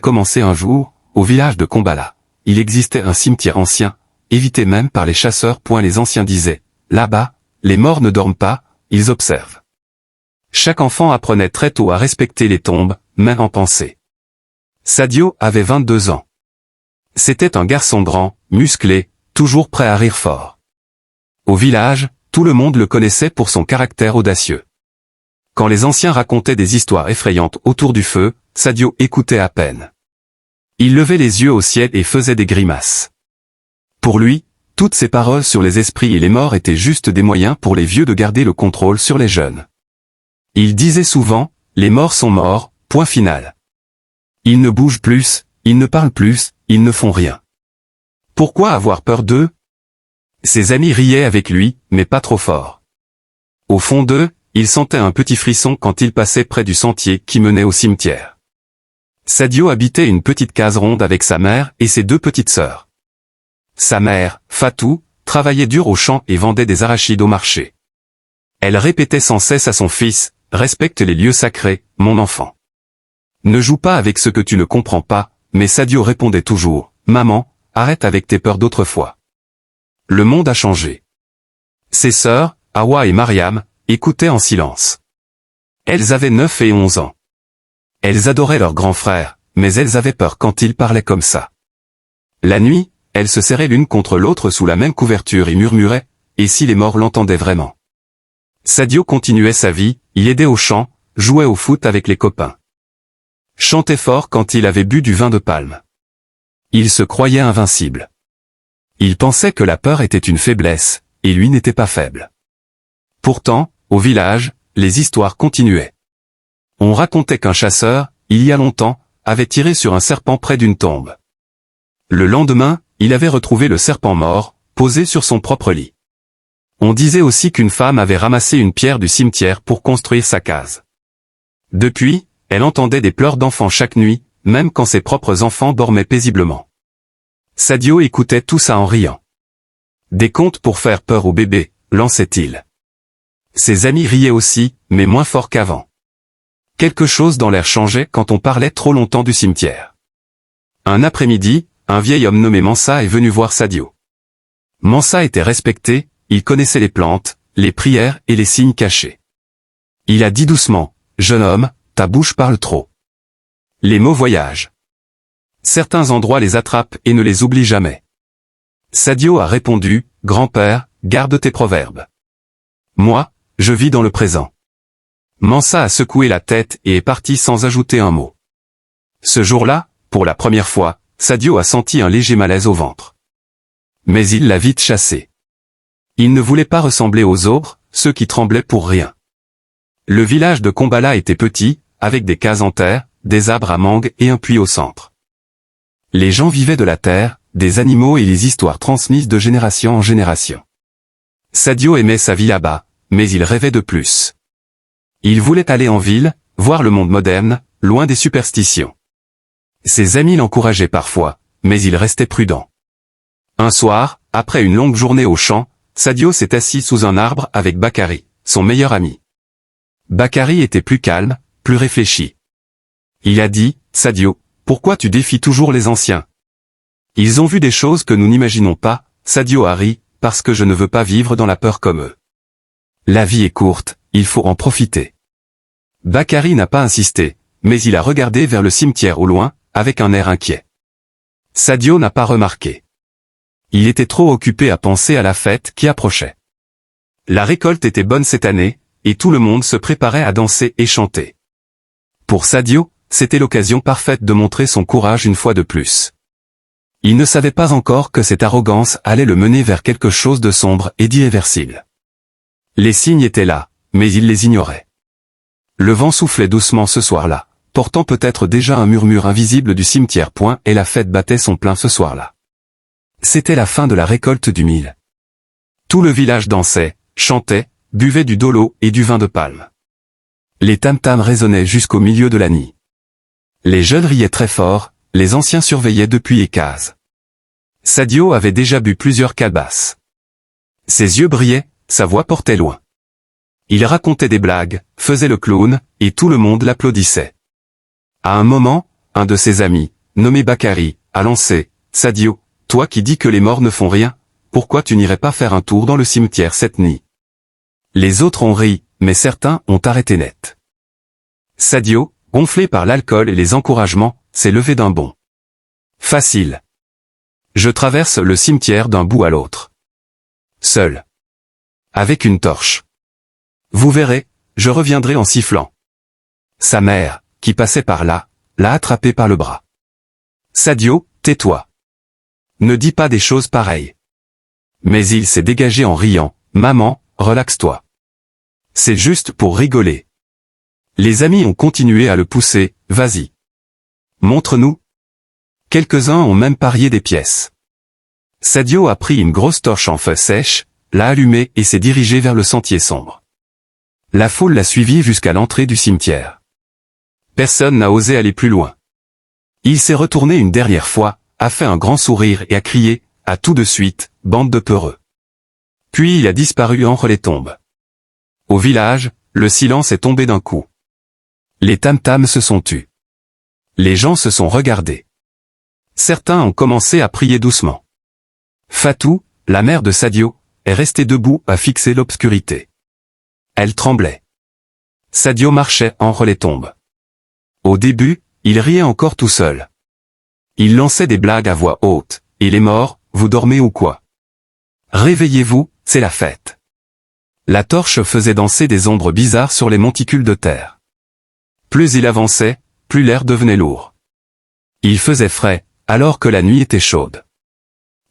Commencé un jour, au village de Kombala. Il existait un cimetière ancien, évité même par les chasseurs. Les anciens disaient, là-bas, les morts ne dorment pas, ils observent. Chaque enfant apprenait très tôt à respecter les tombes, même en pensée. Sadio avait 22 ans. C'était un garçon grand, musclé, toujours prêt à rire fort. Au village, tout le monde le connaissait pour son caractère audacieux. Quand les anciens racontaient des histoires effrayantes autour du feu, Sadio écoutait à peine. Il levait les yeux au ciel et faisait des grimaces. Pour lui, toutes ces paroles sur les esprits et les morts étaient juste des moyens pour les vieux de garder le contrôle sur les jeunes. Il disait souvent, les morts sont morts, point final. Ils ne bougent plus, ils ne parlent plus, ils ne font rien. Pourquoi avoir peur d'eux? Ses amis riaient avec lui, mais pas trop fort. Au fond d'eux, ils sentaient un petit frisson quand ils passaient près du sentier qui menait au cimetière. Sadio habitait une petite case ronde avec sa mère et ses deux petites sœurs. Sa mère, Fatou, travaillait dur au champ et vendait des arachides au marché. Elle répétait sans cesse à son fils, « Respecte les lieux sacrés, mon enfant. Ne joue pas avec ce que tu ne comprends pas », mais Sadio répondait toujours, « Maman, arrête avec tes peurs d'autrefois. » Le monde a changé. Ses sœurs, Hawa et Mariam, écoutaient en silence. Elles avaient 9 et 11 ans. Elles adoraient leur grand frère, mais elles avaient peur quand il parlait comme ça. La nuit, elles se serraient l'une contre l'autre sous la même couverture et murmuraient, « Et si les morts l'entendaient vraiment ?» Sadio continuait sa vie, il aidait au champ, jouait au foot avec les copains. Chantait fort quand il avait bu du vin de palme. Il se croyait invincible. Il pensait que la peur était une faiblesse, et lui n'était pas faible. Pourtant, au village, les histoires continuaient. On racontait qu'un chasseur, il y a longtemps, avait tiré sur un serpent près d'une tombe. Le lendemain, il avait retrouvé le serpent mort, posé sur son propre lit. On disait aussi qu'une femme avait ramassé une pierre du cimetière pour construire sa case. Depuis, elle entendait des pleurs d'enfants chaque nuit, même quand ses propres enfants dormaient paisiblement. Sadio écoutait tout ça en riant. Des contes pour faire peur aux bébés, lançait-il. Ses amis riaient aussi, mais moins fort qu'avant. Quelque chose dans l'air changeait quand on parlait trop longtemps du cimetière. Un après-midi, un vieil homme nommé Mansa est venu voir Sadio. Mansa était respecté, il connaissait les plantes, les prières et les signes cachés. Il a dit doucement, « Jeune homme, ta bouche parle trop. Les mots voyagent. Certains endroits les attrapent et ne les oublient jamais. » Sadio a répondu, « Grand-père, garde tes proverbes. Moi, je vis dans le présent. » Mansa a secoué la tête et est parti sans ajouter un mot. Ce jour-là, pour la première fois, Sadio a senti un léger malaise au ventre. Mais il l'a vite chassé. Il ne voulait pas ressembler aux autres, ceux qui tremblaient pour rien. Le village de Kombala était petit, avec des cases en terre, des arbres à mangue et un puits au centre. Les gens vivaient de la terre, des animaux et les histoires transmises de génération en génération. Sadio aimait sa vie là-bas, mais il rêvait de plus. Il voulait aller en ville, voir le monde moderne, loin des superstitions. Ses amis l'encourageaient parfois, mais il restait prudent. Un soir, après une longue journée au champ, Sadio s'est assis sous un arbre avec Bakari, son meilleur ami. Bakari était plus calme, plus réfléchi. Il a dit, « Sadio, pourquoi tu défies toujours les anciens? Ils ont vu des choses que nous n'imaginons pas. » Sadio a ri, « Parce que je ne veux pas vivre dans la peur comme eux. La vie est courte, il faut en profiter. » Bakari n'a pas insisté, mais il a regardé vers le cimetière au loin, avec un air inquiet. Sadio n'a pas remarqué. Il était trop occupé à penser à la fête qui approchait. La récolte était bonne cette année, et tout le monde se préparait à danser et chanter. Pour Sadio, c'était l'occasion parfaite de montrer son courage une fois de plus. Il ne savait pas encore que cette arrogance allait le mener vers quelque chose de sombre et d'irréversible. Les signes étaient là, mais il les ignorait. Le vent soufflait doucement ce soir-là, portant peut-être déjà un murmure invisible du cimetière. Et la fête battait son plein ce soir-là. C'était la fin de la récolte du mil. Tout le village dansait, chantait, buvait du dolo et du vin de palme. Les tam-tams résonnaient jusqu'au milieu de la nuit. Les jeunes riaient très fort, les anciens surveillaient depuis les cases. Sadio avait déjà bu plusieurs calebasses. Ses yeux brillaient, sa voix portait loin. Il racontait des blagues, faisait le clown, et tout le monde l'applaudissait. À un moment, un de ses amis, nommé Bakary, a lancé « Sadio, toi qui dis que les morts ne font rien, pourquoi tu n'irais pas faire un tour dans le cimetière cette nuit ?» Les autres ont ri, mais certains ont arrêté net. Sadio, gonflé par l'alcool et les encouragements, s'est levé d'un bond. Facile. Je traverse le cimetière d'un bout à l'autre. Seul. Avec une torche. Vous verrez, je reviendrai en sifflant. Sa mère, qui passait par là, l'a attrapé par le bras. Sadio, tais-toi. Ne dis pas des choses pareilles. Mais il s'est dégagé en riant. Maman, relaxe-toi. C'est juste pour rigoler. Les amis ont continué à le pousser. Vas-y. Montre-nous. Quelques-uns ont même parié des pièces. Sadio a pris une grosse torche en feuilles sèches, l'a allumée et s'est dirigé vers le sentier sombre. La foule l'a suivi jusqu'à l'entrée du cimetière. Personne n'a osé aller plus loin. Il s'est retourné une dernière fois, a fait un grand sourire et a crié « À tout de suite, bande de peureux !» Puis il a disparu entre les tombes. Au village, le silence est tombé d'un coup. Les tam-tams se sont tus. Les gens se sont regardés. Certains ont commencé à prier doucement. Fatou, la mère de Sadio, est restée debout à fixer l'obscurité. Elle tremblait. Sadio marchait entre les tombes. Au début, il riait encore tout seul. Il lançait des blagues à voix haute. « Il est mort, vous dormez ou quoi? Réveillez-vous, c'est la fête. » La torche faisait danser des ombres bizarres sur les monticules de terre. Plus il avançait, plus l'air devenait lourd. Il faisait frais, alors que la nuit était chaude.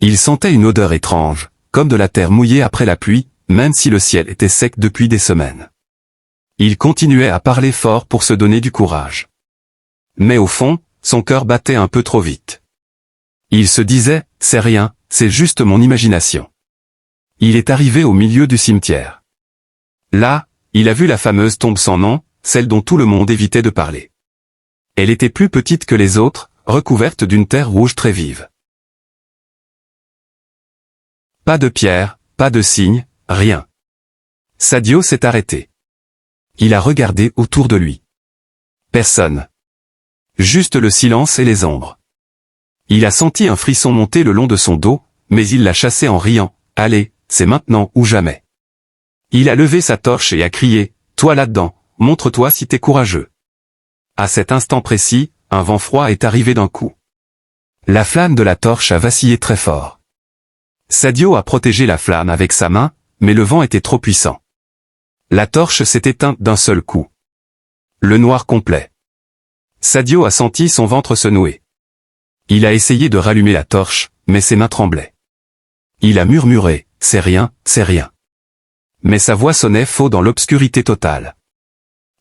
Il sentait une odeur étrange, comme de la terre mouillée après la pluie, même si le ciel était sec depuis des semaines. Il continuait à parler fort pour se donner du courage. Mais au fond, son cœur battait un peu trop vite. Il se disait, c'est rien, c'est juste mon imagination. Il est arrivé au milieu du cimetière. Là, il a vu la fameuse tombe sans nom, celle dont tout le monde évitait de parler. Elle était plus petite que les autres, recouverte d'une terre rouge très vive. Pas de pierre, pas de signe, rien. Sadio s'est arrêté. Il a regardé autour de lui. Personne. Juste le silence et les ombres. Il a senti un frisson monter le long de son dos, mais il l'a chassé en riant. « Allez, c'est maintenant ou jamais. » Il a levé sa torche et a crié « Toi là-dedans, montre-toi si t'es courageux. » À cet instant précis, un vent froid est arrivé d'un coup. La flamme de la torche a vacillé très fort. Sadio a protégé la flamme avec sa main, mais le vent était trop puissant. La torche s'est éteinte d'un seul coup. Le noir complet. Sadio a senti son ventre se nouer. Il a essayé de rallumer la torche, mais ses mains tremblaient. Il a murmuré, « C'est rien, c'est rien. » Mais sa voix sonnait faux dans l'obscurité totale.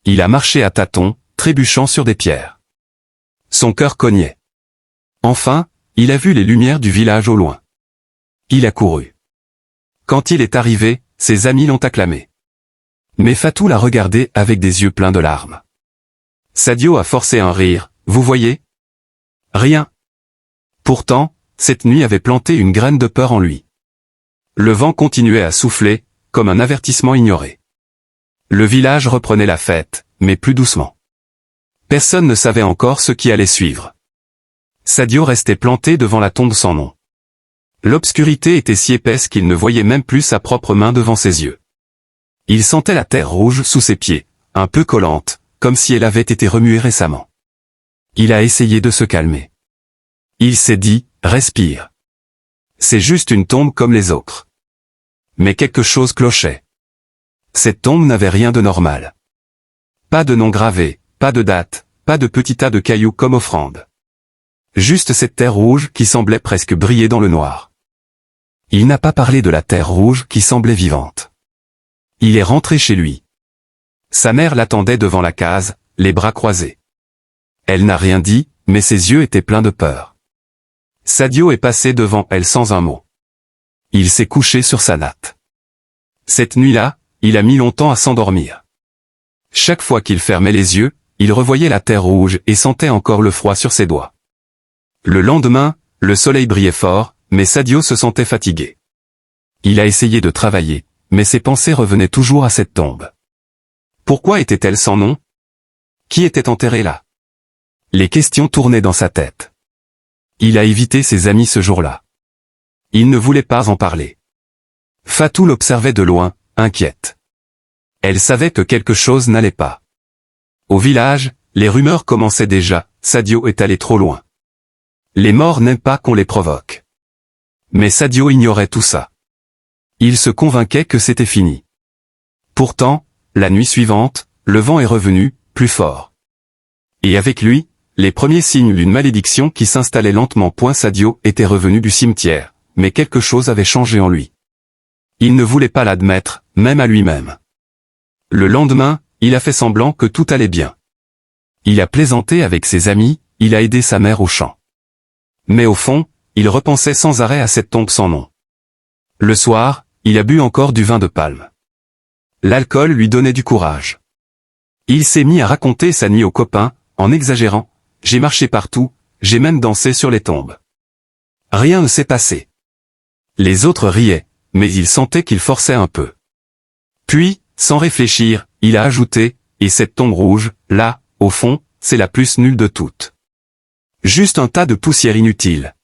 Il a marché à tâtons, trébuchant sur des pierres. Son cœur cognait. Enfin, il a vu les lumières du village au loin. Il a couru. Quand il est arrivé, ses amis l'ont acclamé. Mais Fatou l'a regardé avec des yeux pleins de larmes. Sadio a forcé un rire, « Vous voyez ? Rien. » Pourtant, cette nuit avait planté une graine de peur en lui. Le vent continuait à souffler, comme un avertissement ignoré. Le village reprenait la fête, mais plus doucement. Personne ne savait encore ce qui allait suivre. Sadio restait planté devant la tombe sans nom. L'obscurité était si épaisse qu'il ne voyait même plus sa propre main devant ses yeux. Il sentait la terre rouge sous ses pieds, un peu collante, comme si elle avait été remuée récemment. Il a essayé de se calmer. Il s'est dit, respire. C'est juste une tombe comme les autres. Mais quelque chose clochait. Cette tombe n'avait rien de normal. Pas de nom gravé, pas de date, pas de petit tas de cailloux comme offrande. Juste cette terre rouge qui semblait presque briller dans le noir. Il n'a pas parlé de la terre rouge qui semblait vivante. Il est rentré chez lui. Sa mère l'attendait devant la case, les bras croisés. Elle n'a rien dit, mais ses yeux étaient pleins de peur. Sadio est passé devant elle sans un mot. Il s'est couché sur sa natte. Cette nuit-là, il a mis longtemps à s'endormir. Chaque fois qu'il fermait les yeux, il revoyait la terre rouge et sentait encore le froid sur ses doigts. Le lendemain, le soleil brillait fort, mais Sadio se sentait fatigué. Il a essayé de travailler, mais ses pensées revenaient toujours à cette tombe. Pourquoi était-elle sans nom? Qui était enterré là? Les questions tournaient dans sa tête. Il a évité ses amis ce jour-là. Il ne voulait pas en parler. Fatou l'observait de loin, inquiète. Elle savait que quelque chose n'allait pas. Au village, les rumeurs commençaient déjà, Sadio est allé trop loin. Les morts n'aiment pas qu'on les provoque. Mais Sadio ignorait tout ça. Il se convainquait que c'était fini. Pourtant, la nuit suivante, le vent est revenu, plus fort. Et avec lui, les premiers signes d'une malédiction qui s'installait lentement. Sadio était revenu du cimetière, mais quelque chose avait changé en lui. Il ne voulait pas l'admettre, même à lui-même. Le lendemain, il a fait semblant que tout allait bien. Il a plaisanté avec ses amis, il a aidé sa mère au champ. Mais au fond, il repensait sans arrêt à cette tombe sans nom. Le soir, il a bu encore du vin de palme. L'alcool lui donnait du courage. Il s'est mis à raconter sa nuit aux copains, en exagérant. J'ai marché partout, j'ai même dansé sur les tombes. Rien ne s'est passé. Les autres riaient, mais il sentait qu'il forçait un peu. Puis, sans réfléchir, il a ajouté, et cette tombe rouge, là, au fond, c'est la plus nulle de toutes. Juste un tas de poussière inutile.